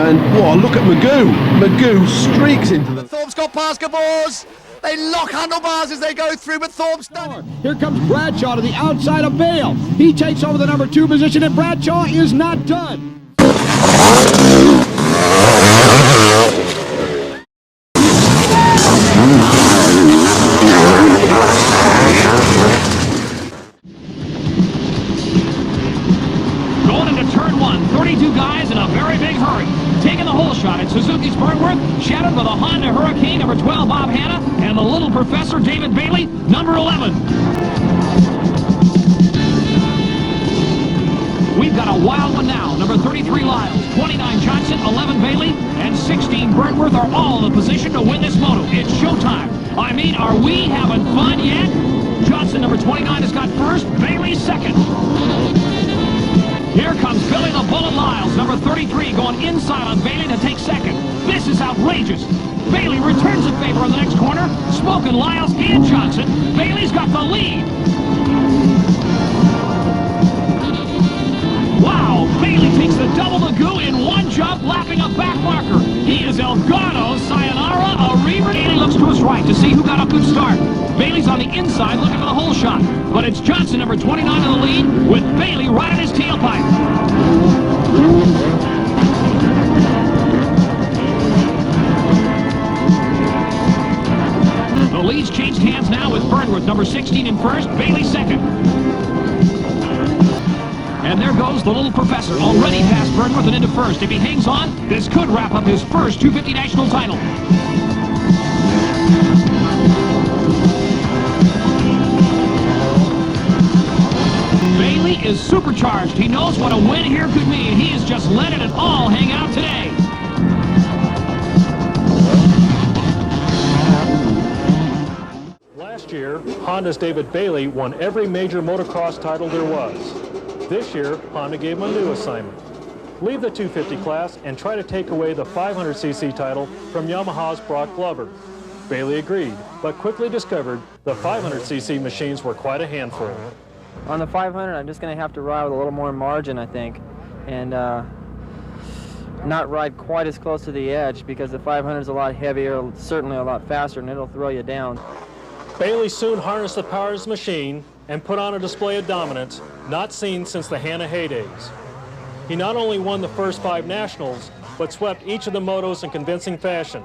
And, whoa, look at Magoo. Magoo streaks into the... Thorpe's got basketballs. They lock handlebars as they go through, but Thorpe's done. Here comes Bradshaw to the outside of Bale. He takes over the number 2 position, and Bradshaw is not done. Going into turn 1, 32 guys in a very big hurry. Taking the hole shot at Suzuki's Burnworth, shadowed by the Honda Hurricane, number 12, Bob Hanna, and the Little Professor, David Bailey, number 11. We've got a wild one now. Number 33, Lyles, 29, Johnson, 11, Bailey, and 16, Burnworth are all in a position to win this moto. It's showtime. I mean, are we having fun yet? Johnson, number 29, has got first, Bailey second. Here comes Billy the Bullet Lyles, number 33, going inside on Bailey to take second. This is outrageous. Bailey returns the favor on the next corner. Smoking Lyles and Johnson. Bailey's got the lead. Wow, Bailey takes the double Magoo in one jump, lapping a back marker. He is Elgato, sayonara, a reaver. Bailey looks to his right to see who got a good start. Bailey's on the inside looking for the hole shot. But it's Johnson, number 29, in the lead, with Bailey right at his tailpipe. The lead's changed hands now with Burnworth, number 16, in first, Bailey second. And there goes the Little Professor, already past Burnworth and into first. If he hangs on, this could wrap up his first 250 national title. Bailey is supercharged. He knows what a win here could mean. He has just let it all hang out today. Last year, Honda's David Bailey won every major motocross title there was. This year, Honda gave him a new assignment. Leave the 250 class and try to take away the 500cc title from Yamaha's Brock Glover. Bailey agreed, but quickly discovered the 500cc machines were quite a handful. On the 500, I'm just going to have to ride with a little more margin, I think, and not ride quite as close to the edge, because the 500 is a lot heavier, certainly a lot faster, and it'll throw you down. Bailey soon harnessed the power of his machine and put on a display of dominance not seen since the Hanna heydays. He not only won the first 5 nationals, but swept each of the motos in convincing fashion.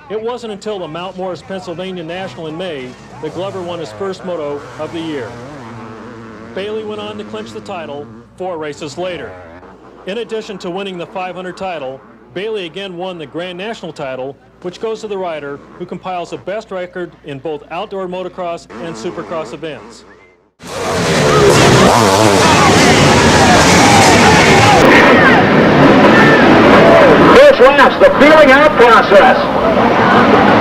It wasn't until the Mount Morris, Pennsylvania National in May that Glover won his first moto of the year. Bailey went on to clinch the title 4 races later. In addition to winning the 500 title, Bailey again won the Grand National title, which goes to the rider who compiles the best record in both outdoor motocross and supercross events. First laps, the feeling out process.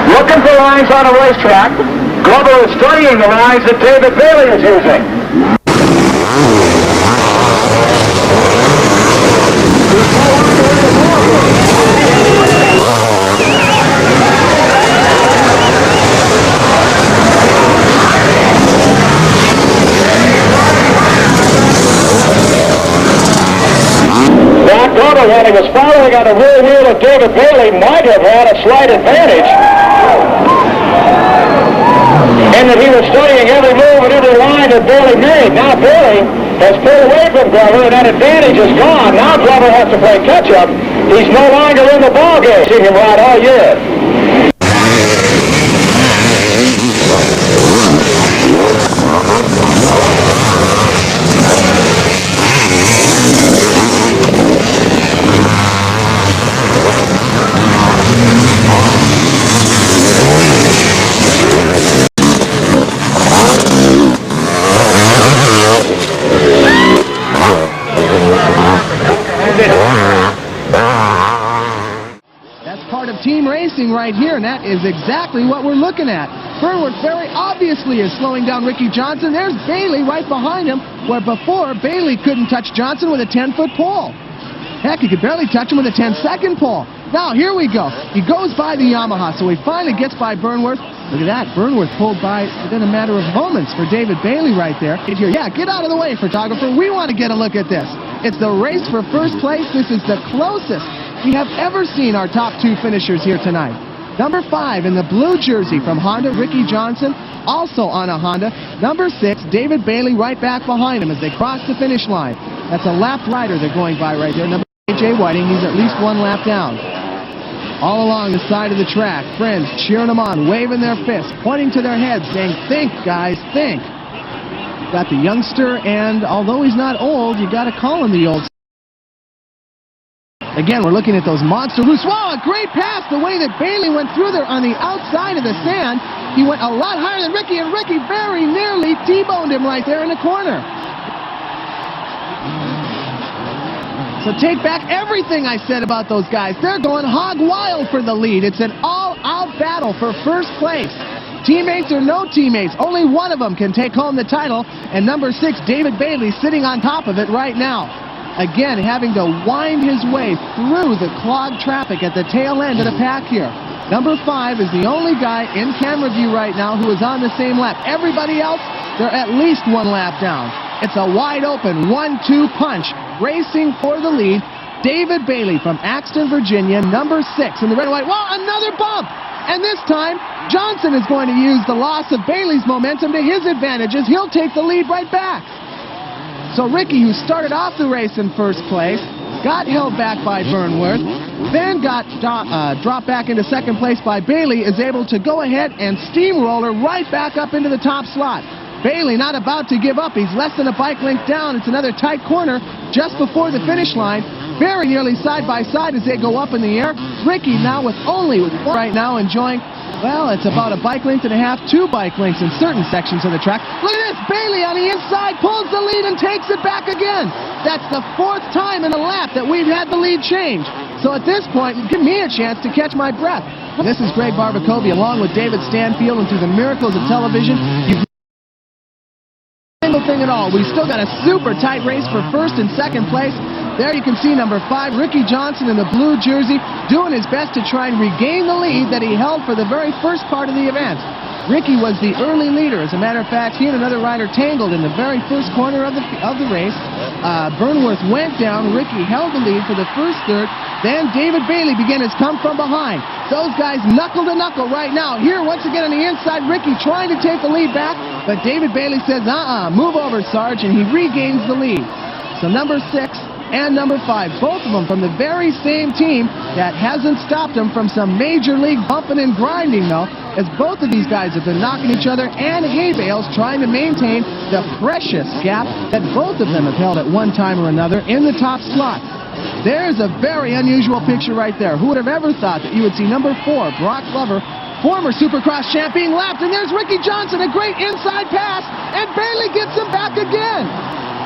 Looking for lines on a racetrack. Glover is studying the lines that David Bailey is using. When he was following on the rear wheel of David Bailey, might have had a slight advantage in that he was studying every move and every line that Bailey made. Now Bailey has pulled away from Glover, and that advantage is gone. Now Glover has to play catch-up. He's no longer in the ballgame. Seen him ride all year. Right here, and that is exactly what we're looking at. Burnworth very obviously is slowing down Ricky Johnson. There's Bailey right behind him, where before Bailey couldn't touch Johnson with a 10-foot pole. Heck, he could barely touch him with a 10-second pole. Now, here we go. He goes by the Yamaha, so he finally gets by Burnworth. Look at that. Burnworth pulled by within a matter of moments for David Bailey right there. Yeah, get out of the way, photographer. We want to get a look at this. It's the race for first place. This is the closest we have ever seen our top two finishers here tonight. Number 5 in the blue jersey from Honda, Ricky Johnson, also on a Honda. Number 6, David Bailey right back behind him as they cross the finish line. That's a lap rider they're going by right there. Number A.J. Whiting, he's at least one lap down. All along the side of the track, friends cheering them on, waving their fists, pointing to their heads, saying, think, guys, think. Got the youngster, and although he's not old, you got to call him the old. Again, we're looking at those monster loose. Wow, a great pass the way that Bailey went through there on the outside of the sand. He went a lot higher than Ricky, and Ricky very nearly T-boned him right there in the corner. So take back everything I said about those guys. They're going hog wild for the lead. It's an all-out battle for first place. Teammates or no teammates, only one of them can take home the title, and number 6, David Bailey, sitting on top of it right now. Again, having to wind his way through the clogged traffic at the tail end of the pack here. Number 5 is the only guy in camera view right now who is on the same lap. Everybody else, they're at least one lap down. It's a wide open 1-2 punch. Racing for the lead, David Bailey from Axton, Virginia, number 6 in the red and white. Well, another bump! And this time, Johnson is going to use the loss of Bailey's momentum to his advantages. He'll take the lead right back. So Ricky, who started off the race in first place, got held back by Burnworth, then got dropped back into second place by Bailey, is able to go ahead and steamroller right back up into the top slot. Bailey not about to give up. He's less than a bike length down. It's another tight corner just before the finish line. Very nearly side by side as they go up in the air. Ricky now with only one right now enjoying, well, it's about a bike length and a half, 2 bike lengths in certain sections of the track. Look at this, Bailey on the inside pulls the lead and takes it back again. That's the 4th time in a lap that we've had the lead change. So at this point, give me a chance to catch my breath. This is Greg Barbacovi along with David Stanfield, and through the miracles of television, you've single thing at all. We've still got a super tight race for first and second place. There you can see number 5, Ricky Johnson in the blue jersey, doing his best to try and regain the lead that he held for the very first part of the event. Ricky was the early leader. As a matter of fact, he and another rider tangled in the very first corner of the race. Burnworth went down. Ricky held the lead for the first third. Then David Bailey began his come from behind. Those guys knuckle to knuckle right now. Here, once again on the inside, Ricky trying to take the lead back, but David Bailey says, move over, Sarge, and he regains the lead. So number 6 and number 5, both of them from the very same team. That hasn't stopped them from some major league bumping and grinding, though, as both of these guys have been knocking each other and hay bales trying to maintain the precious gap that both of them have held at one time or another in the top slot. There's a very unusual picture right there. Who would have ever thought that you would see number 4, Brock Glover, former Supercross champ, being lapped, and there's Ricky Johnson, a great inside pass, and Bailey gets him back again.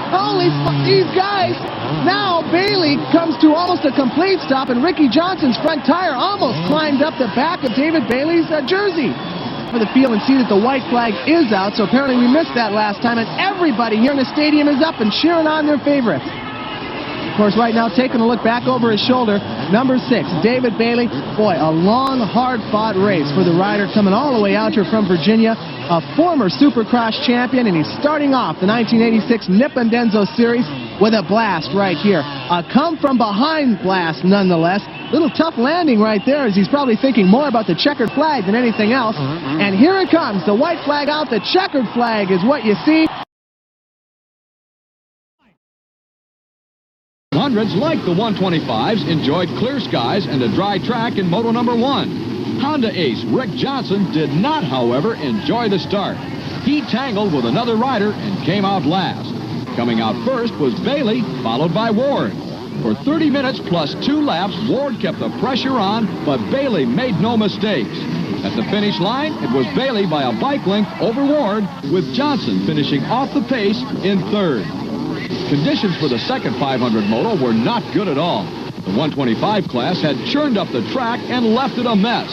Holy these guys. Now Bailey comes to almost a complete stop, and Ricky Johnson's front tire almost climbed up the back of David Bailey's jersey. For the field and see that the white flag is out, so apparently we missed that last time, and everybody here in the stadium is up and cheering on their favorites. Of course, right now, taking a look back over his shoulder, number 6, David Bailey. Boy, a long, hard-fought race for the rider coming all the way out here from Virginia, a former Supercross champion, and he's starting off the 1986 Nippon Denso Series with a blast right here. A come-from-behind blast, nonetheless. Little tough landing right there, as he's probably thinking more about the checkered flag than anything else. And here it comes, the white flag out, the checkered flag is what you see. Hundreds, like the 125s, enjoyed clear skies and a dry track in Moto number 1. Honda ace Rick Johnson did not, however, enjoy the start. He tangled with another rider and came out last. Coming out first was Bailey, followed by Ward. For 30 minutes plus 2 laps, Ward kept the pressure on, but Bailey made no mistakes. At the finish line, it was Bailey by a bike length over Ward, with Johnson finishing off the pace in 3rd. Conditions for the second 500 moto were not good at all. The 125 class had churned up the track and left it a mess.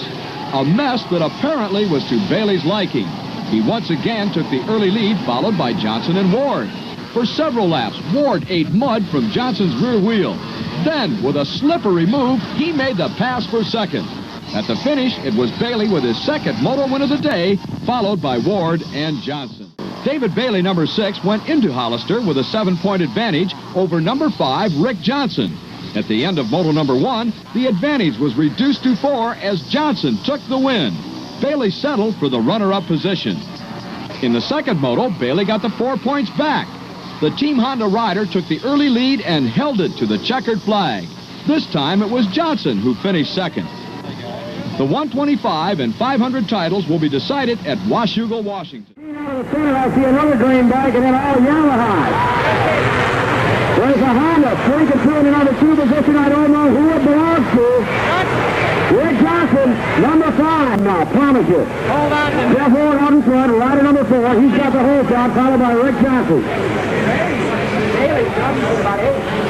A mess that apparently was to Bailey's liking. He once again took the early lead, followed by Johnson and Ward. For several laps, Ward ate mud from Johnson's rear wheel. Then, with a slippery move, he made the pass for second. At the finish, it was Bailey with his second moto win of the day, followed by Ward and Johnson. David Bailey, number 6, went into Hollister with a 7-point advantage over number 5, Rick Johnson. At the end of moto number 1, the advantage was reduced to 4 as Johnson took the win. Bailey settled for the runner-up position. In the second moto, Bailey got the 4 points back. The Team Honda rider took the early lead and held it to the checkered flag. This time it was Johnson who finished second. The 125 and 500 titles will be decided at Washougal, Washington. Out of the center, I see another green bag and then all Yamaha. There's a Honda, slinking through in the number 2 position. I don't know who it belongs to. Rick Johnson, number 5. No, promise you. Hold on. Jeff Ward out in front, rider number 4. He's got the whole shot, followed by Rick Johnson.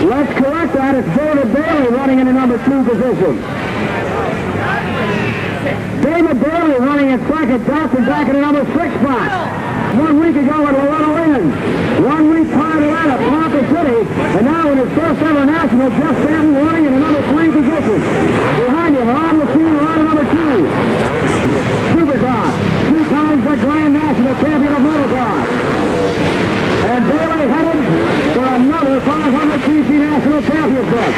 Let's correct that. It's David Bailey running in the number 2 position. David Bailey running in second. Johnson back in the number 6 spot. 1 week ago at Loretta Lynn. 1 week prior to that at Ponca City. And now in his first ever national, Jeff Stanton running in the number 3 position. Behind him, Ron Lacine, rider number 2. Supercross. 2 times the Grand National Champion of Motocross. And Bailey headed for another 500cc National Championship.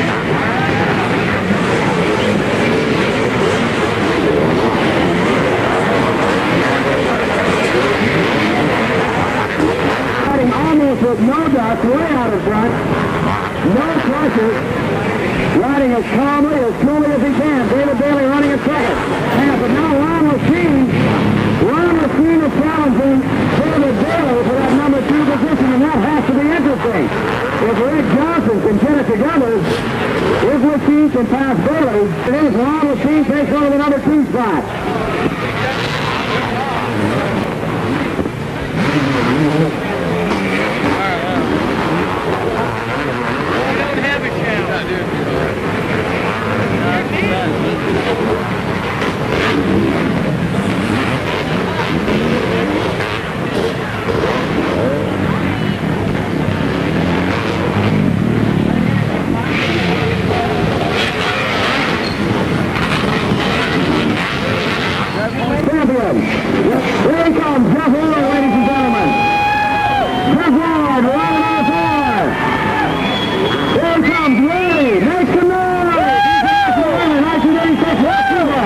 Riding almost with no dust, way out in front. No pressure. Riding as calmly, as coolly as he can. David Bailey running in second. But now Ron Lacine is challenging David Bailey for that number 2 position, and that has to be interesting. If Rick Johnson can get it together, if Lacine can pass Bailey, it is Ron Lacine takes over the number 2 spot. Champion. Here he comes, Jeff Ward, ladies and gentlemen. Jeff Ward, rider number 4. Here he comes, Ray. Make some noise. He's the 1986 World Super.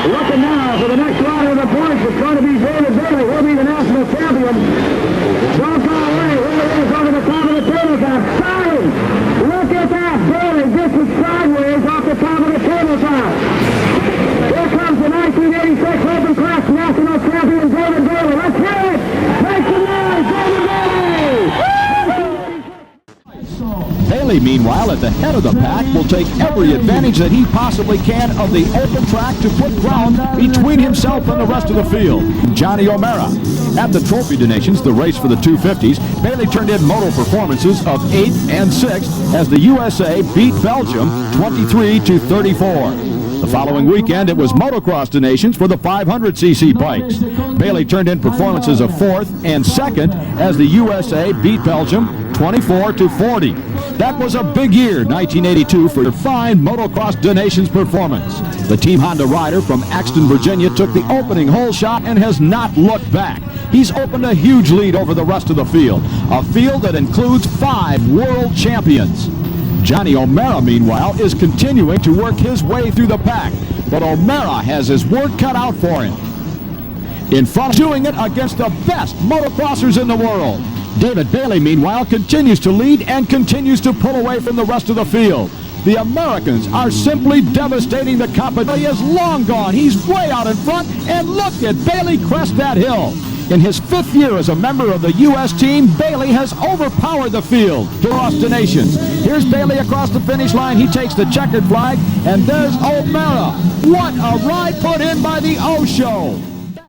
Looking now for the next rider of the points. It's going to be David Bailey. He'll be the national champion. Don't go away. Here he is over the top of the tabletop. Starting. Look at that. Bailey gets it sideways off the top of the tabletop. Here comes the 1986 Open Class National Champion, David Bailey. Let's hear it! Make some noise, David Bailey! Bailey, meanwhile, at the head of the pack, will take every advantage that he possibly can of the open track to put ground between himself and the rest of the field. Johnny O'Mara. At the Trophy Donations, the race for the 250s, Bailey turned in moto performances of 8th and 6th as the USA beat Belgium 23-34. The following weekend, it was Motocross Donations for the 500cc bikes. Bailey turned in performances of 4th and 2nd as the USA beat Belgium 24-40. That was a big year, 1982, for the fine Motocross Donations performance. The Team Honda rider from Axton, Virginia, took the opening hole shot and has not looked back. He's opened a huge lead over the rest of the field, a field that includes 5 world champions. Johnny O'Mara, meanwhile, is continuing to work his way through the pack, but O'Mara has his work cut out for him. In front, doing it against the best motocrossers in the world. David Bailey, meanwhile, continues to lead and continues to pull away from the rest of the field. The Americans are simply devastating the competition. He is long gone. He's way out in front, and look at Bailey crest that hill. In his 5th year as a member of the U.S. team, Bailey has overpowered the field. Cross Donations. Here's Bailey across the finish line. He takes the checkered flag, and there's O'Mara. What a ride put in by the O-Show.